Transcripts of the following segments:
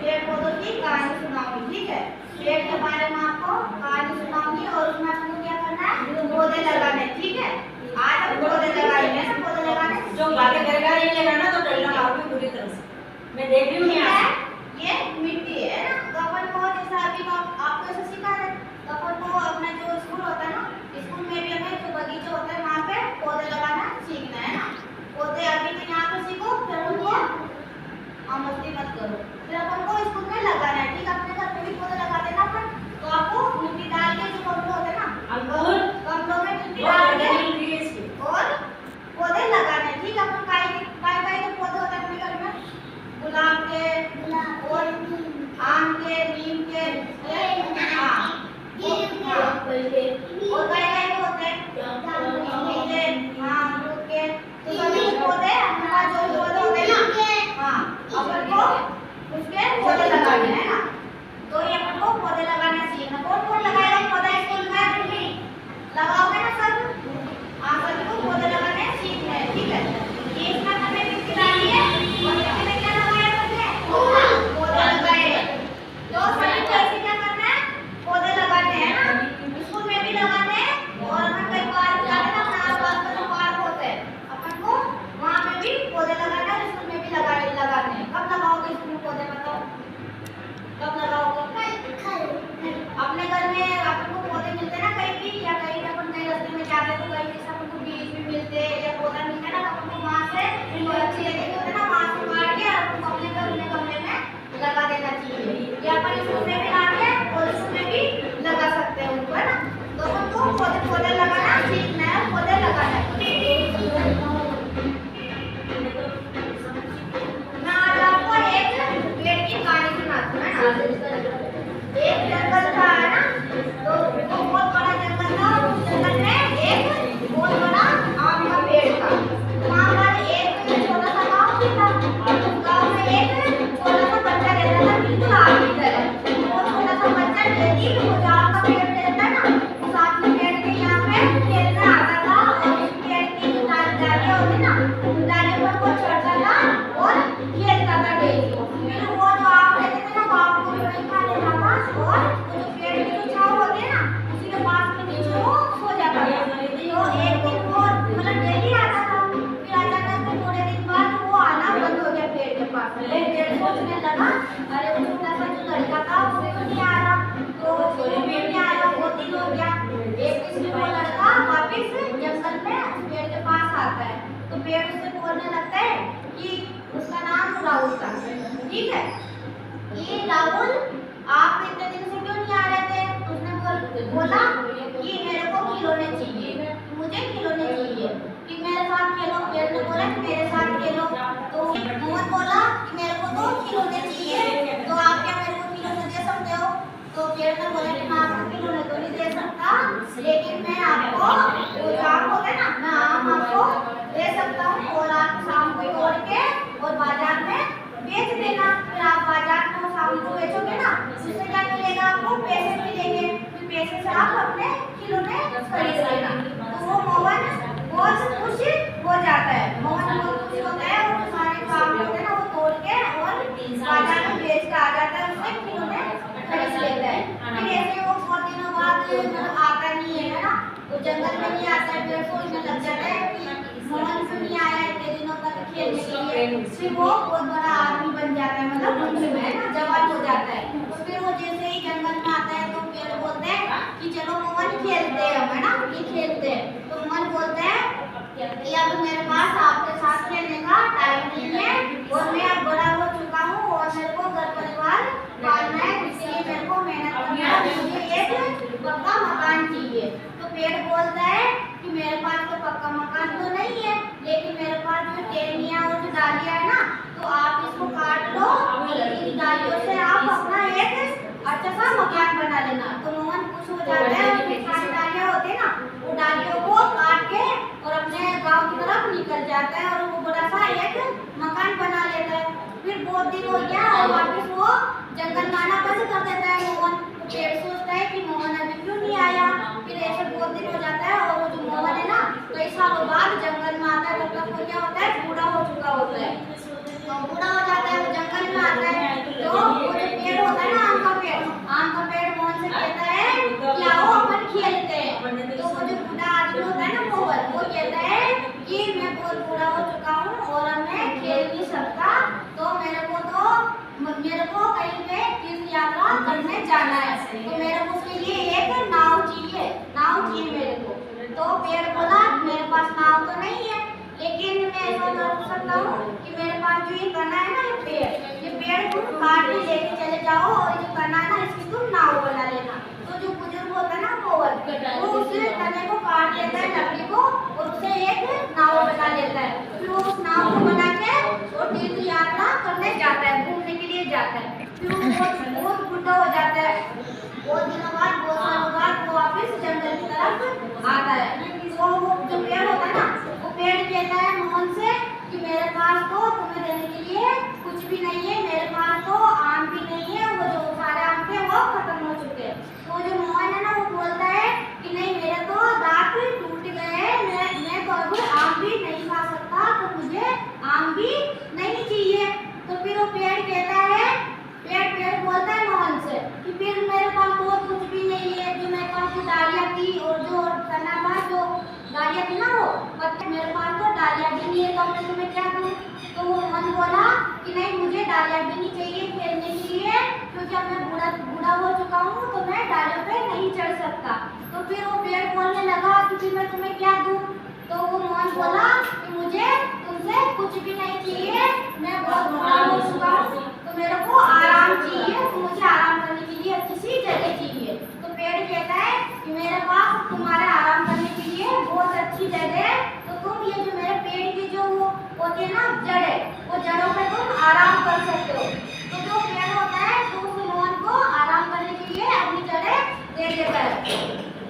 पेड़ पौधों की कहानी सुनाऊंगी, ठीक है। पेड़ के बारे में आपको कहानी सुनाऊंगी और उसमें आपको क्या करना है, पौधे लगाने, ठीक है। आज हम पौधे लगाएंगे ना, पौधे लगाने जो बातें करेगा ये लगाना तो डरना आपकी पूरी तरह से मैं देख रही हूँ यहाँ ये मिट्टी है ना, तो अपन को जैसा अभी तो आपको ऐसा सिखा रहे, तो अपन को अपना जो स्कूल होता है ना, स्कूल में भी हमें जो बगीचा होता है वहाँ पे पौधे लगाना सीखना है ना। पौधे अभी तो यहाँ पे सीखो, फिर उनको मस्ती मत करो, फिर अपन को स्कूल में लगाना है, ठीक है। अपने घर पे भी पौधे लगा देना अपन, तो आपको मिट्टी डाल के जो गमले होते हैं ना, गमलों में मिट्टी डाल के और पौधे लगाने, ठीक है। अपन काय के पौधे होते हैं अपने घर में, गुलाब के और आम के, नीम के, हाँ और काय के होते हैं नीम के, हाँ अमरूद के, तो सभी पौधे अपना जो पौधे होते हैं ना, हाँ अपन को उसके पौधे लगाने हैं ना। तो ये अपन को पौधे लगाने सीखना। कौन कौन लगाएगा पौधा स्कूल में, लगाओगे ना सब? हाँ सभी को पौधे लगाने सीखना है, ठीक है। ये इसमें हमने मिट्टी डाली है और मिट्टी में क्या लगाया हमने, पौधे लगाए। तो सभी को ऐसे क्या करना है, पौधे लगाने हैं ना, स्कूल में भी लगाने हैं और अपन कई बार जाते हैं अपने आसपास में जो पार्क होते हैं अपन को वहाँ पे भी पौधे लगाने हैं, स्कूल में भी लगाने हैं। कब लगाओगे स्कूल में पौधे, बताओ कब लगाओगे? अपने घर में अपन को पौधे मिलते हैं ना कहीं भी, या कहीं अपन कहीं रास्ते में जाते हैं तो कहीं जैसे अपन को बीज भी मिलते हैं या पौधा मिलता है ना, तो अपन को वहाँ से अच्छे लगे होते हैं ना, वहाँ से काट के अपन को अपने घर में गमले में लगा देना चाहिए, या अपन स्कूल में भी लाके और स्कूल में भी लगा सकते हैं उनको, है ना। तो अपन को पौधे लगाना सीखना है, पौधे लगाना है। मैं आज आपको एक पेड़ की कहानी सुनाती हूँ, है ना। एक जंगल था, है ना, तो वो बहुत बड़ा जंगल था और उस जंगल में एक बहुत बड़ा आम का पेड़ था। वहाँ पर एक छोटा सा गाँव भी था, उस गाँव में एक छोटा सा बच्चा रहता था, बिल्कुल आम की तरह। वो छोटा सा बच्चा डेली वो जो आम का पेड़ रहता है ना, उस आम के पेड़ के यहाँ पे खेलने आता था और उस पेड़ की जो डालियाँ होती ना, उन डालियों पर वो चढ़ता था और खेलता था डेली। फिर वो जो आम रहते थे ना, वो आम को वहीं खा लेता था और वो जो पेड़ की जो छांव होती है ना, उसी के पास में नीचे वो सो जाता था। तो एक दिन वो मतलब डेली आता था, फिर अचानक से थोड़े दिन बाद वो आना बंद हो गया पेड़ के पास। पेड़ सोचने लगा, अरे वो छोटा सा जो लड़का था वो क्यों नहीं आ रहा, तो क्यों नहीं आ रहा, बहुत दिन हो गया। एक दिन वो लड़का वापिस जंगल में उस पेड़ के पास आता है, तो पेड़ उससे बोलने लगता है कि उसका नाम राहुल था, ठीक है। ये राहुल आप इतने दिन से क्यों नहीं आ रहे थे? उसने बोला कि मेरे को खिलौने चाहिए, मुझे खिलौने चाहिए, कि मेरे साथ खेलो। पेड़ ने बोला कि मेरे साथ खेलो, तो मोहन बोला कि मेरे को तो खिलौने चाहिए, तो आप क्या मेरे को खिलौने दे सकते हो? तो पेड़ ने बोला कि मैं आपको खिलौने तो नहीं दे सकता, लेकिन मैं आपको जो आम होता है ना, मैं आम आपको दे सकता हूँ और आप शाम को तोड़ के और बाजार में बेच देना। फिर आप बाजार में शाम को बेचोगे ना, उससे क्या मिलेगा, आपको पैसे मिलेंगे, फिर पैसे से आप अपने खिलौने खरीद लेना। तो वो मोहन बहुत खुश हो जाता है, मोहन बहुत खुश होता है और सारे काम होते हैं ना वो तोड़ के और बाजार में बेच के आ जाता है, उससे खिलौने खरीद लेता है। फिर ऐसे वो बहुत दिनों बाद आता नहीं है ना, वो जंगल में नहीं आता है, फिर सोचने लग जाता है कि मोहन क्यों नहीं आया इतने दिनों तक खेलने के लिए। फिर वो बहुत बड़ा आदमी बन जाता है, मतलब उम्र में है ना, जवान हो जाता है। तो फिर वो जैसे ही जंगल में आता है तो पेड़ बोलते हैं कि चलो मोहन खेलते हैं हम, है ना, ये खेलते हैं। तो मोहन बोलते हैं कि अब मेरे पास आपके साथ खेलने का टाइम नहीं है और मैं अब बड़ा हो चुका हूँ और मेरे को घर परिवार पालना है, इसलिए मेरे को मेहनत करना है, मुझे एक पक्का मकान चाहिए। तो पेड़ बोलता है कि मेरे पास तो पक्का मकान तो नहीं है, लेकिन मेरे पास जो टहनियाँ और जो डालियाँ है ना, तो आप इसको काट लो और इन डालियों से आप अपना एक अच्छा सा मकान बना लेना। तो मोहन खुश हो जाता है और जो सारी डालियाँ होती है ना, वो डालियों को काट के और अपने गाँव की तरफ निकल जाता है और वो बड़ा सा एक मकान बना लेता है। फिर बहुत दिन हो गया और वापस वो जंगल में आना बंद कर देता है मोहन। पेड़ सोचता है कि मोहन अभी क्यों नहीं आया। फिर ऐसे बहुत दिन हो जाता है और वो जो मोहन है ना, कई सालों बाद जंगल में आता है, तब तक वो क्या होता है, बूढ़ा हो चुका होता है। तो बूढ़ा हो जाता है, वो जंगल में आता है, तो वो हूँ कि मेरे पास जो ये तना है ना, ये पेड़ तुम काट के लेके चले जाओ और ये तना है ना, इसकी तुम नाव बना लेना। तो जो बुजुर्ग होता है ना वो उस तने को काट लेता है, लकड़ी को, और उससे एक नाव बना लेता है। फिर वो उस नाव को बना के और तीर्थ यात्रा करने जाता है, घूमने के लिए जाता है। फिर वो बहुत बुढ़ा हो जाता है, बहुत दिनों बाद, बहुत सालों बाद वो वापस जंगल की तरफ आता है। तो वो जो पेड़ होता है ना, वो पेड़ कहता है मोहन से कि मेरे पास तो तुम्हें देने के लिए कुछ भी नहीं है, मेरे पास तो आम भी नहीं है, वो जो सारे आम थे वो खत्म हो चुके हैं। तो जो मोहन है ना, वो बोलता है कि नहीं, मेरे तो दांत टूट गए हैं, मैं तो अब आम भी नहीं खा सकता, तो मुझे आम भी नहीं चाहिए। तो फिर वो पेड़ कहता है, पेड़ बोलता है मोहन से कि फिर मेरे पास तो कुछ भी नहीं है, जो मेरे पास जो डालियाँ थी और जो तना था, जो डालियाँ थी ना, वो पत्ते, मेरे पास तो डालियाँ भी नहीं है, तो मैं तुम्हें क्या दूँ? तो वो मोहन बोला कि नहीं, मुझे डालियाँ भी नहीं चाहिए खेलने के लिए, क्योंकि अब मैं बूढ़ा हो चुका हूँ, तो मैं डालियों पे नहीं चढ़ सकता। तो फिर वो पेड़ बोलने लगा कि फिर मैं तुम्हें क्या दूँ? तो वो मोहन बोला कि मुझे तुमसे कुछ भी नहीं चाहिए, मैं बहुत बूढ़ा हो चुका हूँ, तो मेरे को आराम चाहिए, तो मुझे आराम करने के लिए अच्छी सी जगह चाहिए। तो पेड़ कहता है कि मेरे पास तुम्हारे आराम करने के लिए बहुत अच्छी जगह है, तो तुम ये जो मेरे पेड़ की जो वो होती है ना जड़े, वो जड़ों पे तुम आराम कर सकते हो। तो जो पेड़ होता है तो उस मोहन को आराम करने के लिए अपनी जड़ें दे देता है।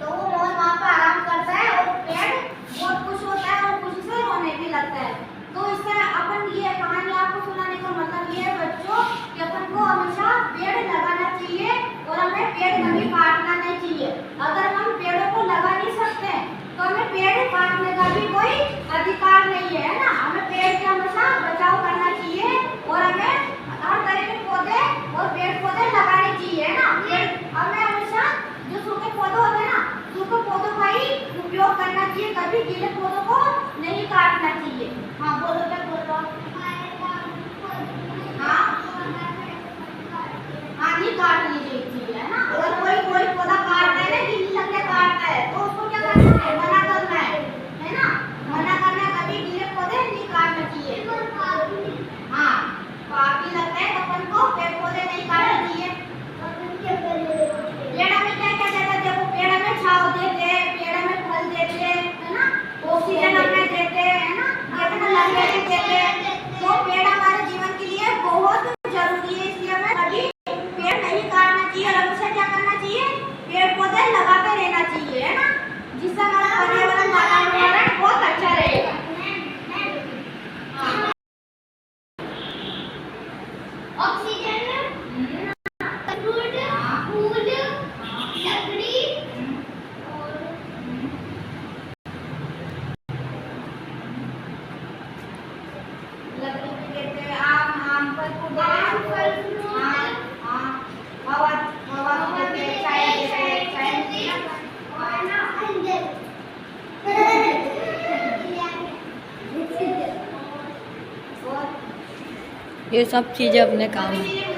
तो वो मोहन वहाँ पर आराम करता है और पेड़ बहुत खुश होता है और खुशी से रोने भी लगता है। तो इससे अपन ये कहानी आपको सुनाने का मतलब ये है बच्चों कि अपन को हमेशा पेड़ लगाना चाहिए और हमें पेड़ कभी काटना नहीं चाहिए। अगर हम पेड़ों को लगा नहीं सकते तो हमें पेड़ काटने का भी कोई अधिकार नहीं है ना। हमें पेड़ के हमेशा बचाव करना चाहिए और हमें हर तरह के पौधे और पेड़ पौधे लगाने चाहिए, है ना। हमें हमेशा जो सूखे पौधे होते हैं ना, सूखे पौधों का ही उपयोग करना चाहिए, कभी गीले पौधों को नहीं काटना चाहिए। हाँ बोलो, क्या बोल रहा? हाँ नहीं काटनी चाहिए, है ना। अगर कोई पौधा काटता है ना, गीली लकड़ियाँ काटता है, तो उसको क्या करना है? मना करना है ना। मना करना है, कभी गीले पौधे नहीं काटना चाहिए। हाँ पाप भी लगता है, अपन को पेड़ पौधे नहीं काटना चाहिए। पेड़ हमें क्या क्या देता है? देखो, पेड़ हमें छांव देते हैं, पेड़ हमें फल देते हैं, है ना, ऑक्सीजन हमें देते हैं, है ना, अपना लकड़ियाँ भी देते हैं। तो पेड़ हमारे जीवन के लिए बहुत जरूरी है, इसलिए हमें कभी पेड़ नहीं काटना चाहिए और हमेशा क्या करना चाहिए? पेड़ पौधे लगाते रहना चाहिए, है ना, जिससे हमारा पर्यावरण वातावरण बहुत अच्छा रहेगा। ऑक्सीजन, फूल, लकड़ी और लकड़ी भी देते हैं, आम फल फ्रूट, हवा देते हैं, छाया देते हैं, ये सब चीज़ें अपने काम में।